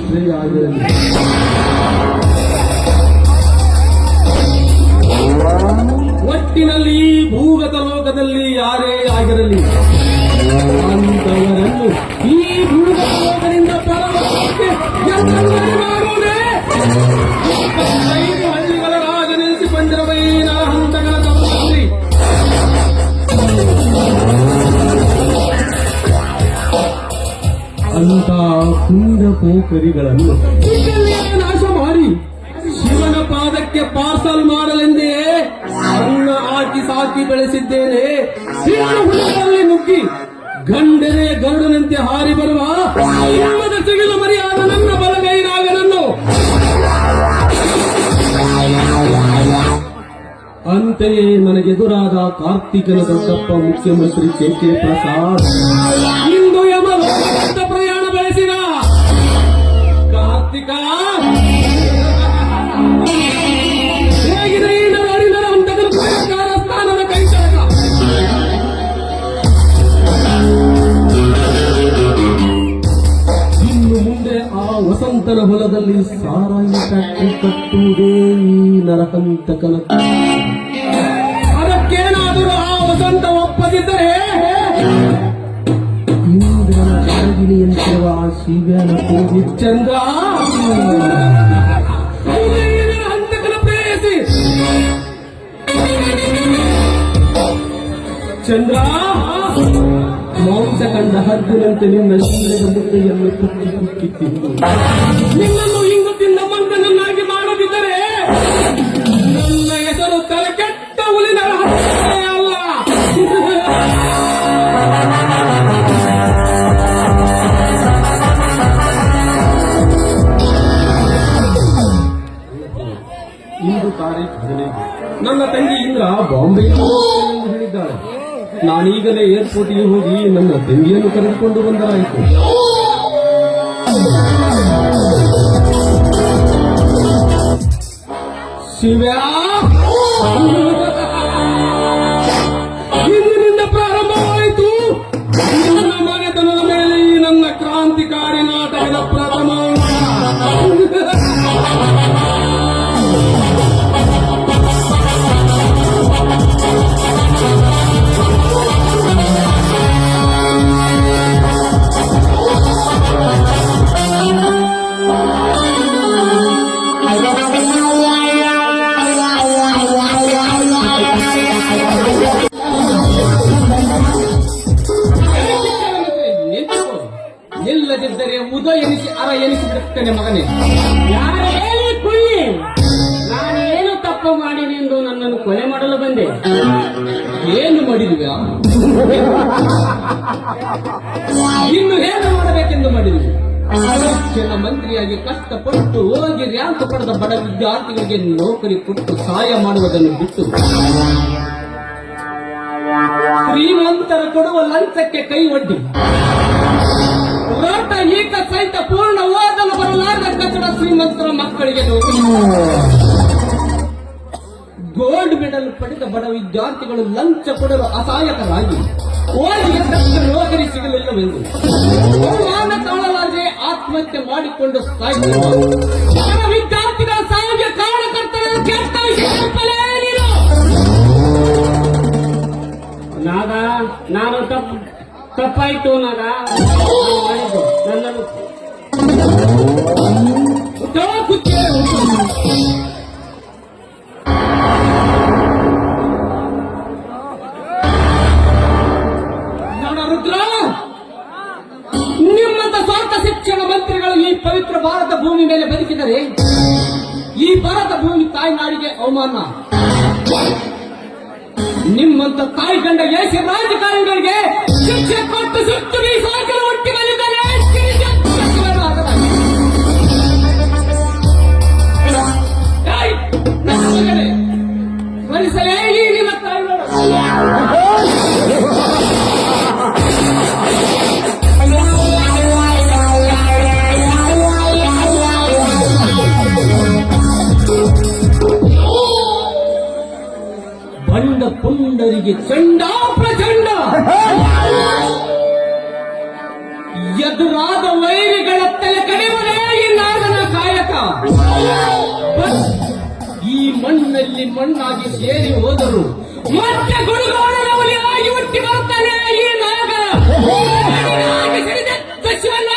ರಾಷ್ಟ್ರೇ ಆಗಿರಲಿ. ಒಟ್ಟಿನಲ್ಲಿ ಈ ಭೂಗತ ಲೋಕದಲ್ಲಿ ಯಾರೇ ಆಗಿರಲಿ, ಅಂತವರನ್ನು ಈ ಭೂಗತ ಲೋಕದಿಂದ ಪರಮಕ್ಕೆ ಮಾಡುವುದೇ ಹಳ್ಳಿಗಳ ರಾಜನೆನಿಸಿಕೊಂಡಿರುವ ಈ ನರಹಂತಗಳ ತಮ್ಮಲ್ಲಿ ಅಂತ ಕುಂಡ ಪೋಖರಿಗಳನ್ನು ನಾಶ ಮಾಡಿ ಶಿವನ ಪಾದಕ್ಕೆ ಪಾರ್ಸಲ್ ಮಾಡಲೆಂದೇ ಅನ್ನ ಹಾಕಿ ಸಾಕಿ ಬೆಳೆಸಿದ್ದೇನೆ. ಹುಡುಗರಲ್ಲಿ ನುಗ್ಗಿ ಗಂಡನೇ ಗರುಡನಂತೆ ಹಾರಿ ಬರುವ ಸಿಂಹದ ಸಿಗಿಲು ಮರಿಯಾದ ನನ್ನ ಬಲಗೈನಾಗನನ್ನು ಅಂತೆಯೇ ನನಗೆದುರಾದ ಕಾರ್ತಿಕನ ದೊಡ್ಡಪ್ಪ ಮುಖ್ಯಮಂತ್ರಿ ಕೆ ಪ್ರಸಾದ್ ಇಂದು ಯಮಲೋಕದ ಪ್ರಯಾಣ ಬೆಳೆಸಿದ. ಕಾರ್ತಿಕ ಹೇಗಿದೆ ಈ ನಾಡಿನ ಹಂತದ ಸರ್ಕಾರ ಸ್ಥಾನದ ಕೈಚಳಕ? ಇನ್ನು ಮುಂದೆ ಆ ವಸಂತನ ಹೊಲದಲ್ಲಿ ಸಾರಾಯಿ ಫ್ಯಾಕ್ಟರಿ ಕಟ್ಟುವುದೇ ಈ ನರಹಂತಕನ. ಅದಕ್ಕೇನಾದರೂ ಆ ವಸಂತ ಒಪ್ಪದಿದ್ದರೆ ಇಂದ್ರನ ಕರಗಿಣಿಯಂತಿರುವ ಆ ಶಿವ್ಯನ ಕೂಗಿ ಚಂದ್ರ ಹಂತಕನ ಪ್ರೇಯಸಿ ಚಂದ್ರ ಮಾಂಸ ಕಂಡ ಹದ್ದಿನಂತೆ ನಿನ್ನ ಶಿಲೆಯ ಮುದ್ದೆಯನ್ನು ಕುಕ್ಕಿ ಕುಕ್ಕಿ ತಿಂದು ನಿನ್ನನ್ನು ಇಂಗು ತಿಂದ ಮಂಗನನ್ನಾಗಿ ಮಾಡದಿದ್ದರೆ ನನ್ನ ಹೆಸರು ತಲೆ ಕೆಟ್ಟ ಹುಲಿನ ಅಲ್ಲ. ಇಂದು ತಾರೀಖು 15. ನನ್ನ ತಂಗಿ ಇಂದ್ರ ಬಾಂಬೆ ಹೇಳಿದ್ದಾಳೆ. ನಾನೀಗಲೇ ಏರ್ಪೋರ್ಟ್ಗೆ ಹೋಗಿ ನನ್ನ ತಂಗಿಯನ್ನು ಕರೆದುಕೊಂಡು ಬಂದರಾಯಿತು. ಶಿವ್ಯ, ಇಂದಿನಿಂದ ಪ್ರಾರಂಭವಾಯಿತು ನನ್ನ ಮನೆತನದ ಮೇಲೆ ಈ ನನ್ನ ಕ್ರಾಂತಿಕಾರಿ ನಾಟಕದ ಪ್ರಥಮ. ನಿಲ್ಲದಿದ್ದರೆ ಉದ ಎನಿಸಿ ಅರ ಎನಿಸಿ ಬಿಡುತ್ತೇನೆ ಮಗನೇ. ಯಾರೇನು ಕುಳ್ಳಿ, ನಾನೇನು ತಪ್ಪು ಮಾಡಿನೆಂದು ನನ್ನನ್ನು ಕೊಲೆ ಮಾಡಲು ಬಂದೆ. ಏನು ಮಾಡಿದ್ವಿ? ಇನ್ನು ಏನು ಮಾಡಬೇಕೆಂದು ಮಾಡಿದ್ವಿ? ಜನ ಮಂತ್ರಿಯಾಗಿ ಕಷ್ಟಪಟ್ಟು ಹೋಗಿ ರ್ಯಾಂಕ್ ಪಡೆದ ಬಡ ವಿದ್ಯಾರ್ಥಿಗಳಿಗೆ ನೌಕರಿ ಕೊಟ್ಟು ಸಹಾಯ ಮಾಡುವುದನ್ನು ಬಿಟ್ಟು ಶ್ರೀಮಂತರ ಕೊಡುವ ಲಂಚಕ್ಕೆ ಕೈ ಒಡ್ಡಿ ರೋಟ ಈತ ಸಹಿತ ಪೂರ್ಣ ಓದಲು ಬರಲಾರದ ಕಟ್ಟಡ ಶ್ರೀಮಂತರ ಮಕ್ಕಳಿಗೆ ನೌಕರಿ, ಗೋಲ್ಡ್ ಮೆಡಲ್ ಪಡೆದ ಬಡ ವಿದ್ಯಾರ್ಥಿಗಳು ಲಂಚ ಕೊಡಲು ಅಸಹಾಯಕರಾಗಿ ಓದಿಗೆ ತಕ್ಕ ನೌಕರಿ ಸಿಗಲಿಲ್ಲವೆಂದು ತಾಳಲಾರದೆ ಆತ್ಮಹತ್ಯೆ ಮಾಡಿಕೊಂಡು ಸಾಯ್ತಿರುವ ವಿದ್ಯಾರ್ಥಿಗಳ ಸಾವಿಗೆ ಕಾರಣಕರ್ತರ ಕೆಟ್ಟ ನಾಗ, ನಾನು ತಪ್ಪಾಯ್ತು ನಾಗ. ನನ್ನನ್ನು ರುದ್ರ, ನಿಮ್ಮಂತ ಸ್ವಾರ್ಥ ಶಿಕ್ಷಣ ಮಂತ್ರಿಗಳು ಈ ಪವಿತ್ರ ಭಾರತ ಭೂಮಿ ಮೇಲೆ ಬದುಕಿದರೆ ಈ ಭಾರತ ಭೂಮಿ ತಾಯ್ನಾಡಿಗೆ ಅವಮಾನ. ನಿಮ್ಮಂತ ತಾಯಿ ಗಂಡ ಏಸಿ ರಾಜಕಾರಣಿಗಳಿಗೆ ಶಿಕ್ಷೆ ಕೊಟ್ಟು ಸುಟ್ಟು ಸಾಕಲು ಒಟ್ಟಿಗಳಿದ್ದಾರೆ. ಸ್ಮರಿಸಲೇ ಈ ನಿಮ್ಮ ತಾಯಿಗಳು. ಬಂಡ ಪುಂಡರಿಗೆ ಚಂಡ ಪ್ರಚಂಡ, ಎದುರಾದ ವೈರಿಗಳ ತಲೆ ಕಡಿಯುವುದೇ ಈ ಬಟ್ ಈ ಮಣ್ಣಲ್ಲಿ ಮಣ್ಣಾಗಿ ಸೇರಿ ಹೋದರು ಮತ್ತೆ ಗುರುಗೌಡನ ಹುಲಿಯಾಗಿ ಹುಟ್ಟಿ ಬರ್ತಾನೆ ಈ ನಾಗ. ಹಾಗೆ ಸಿಡಿದೆದ್ದ ಶಿವನ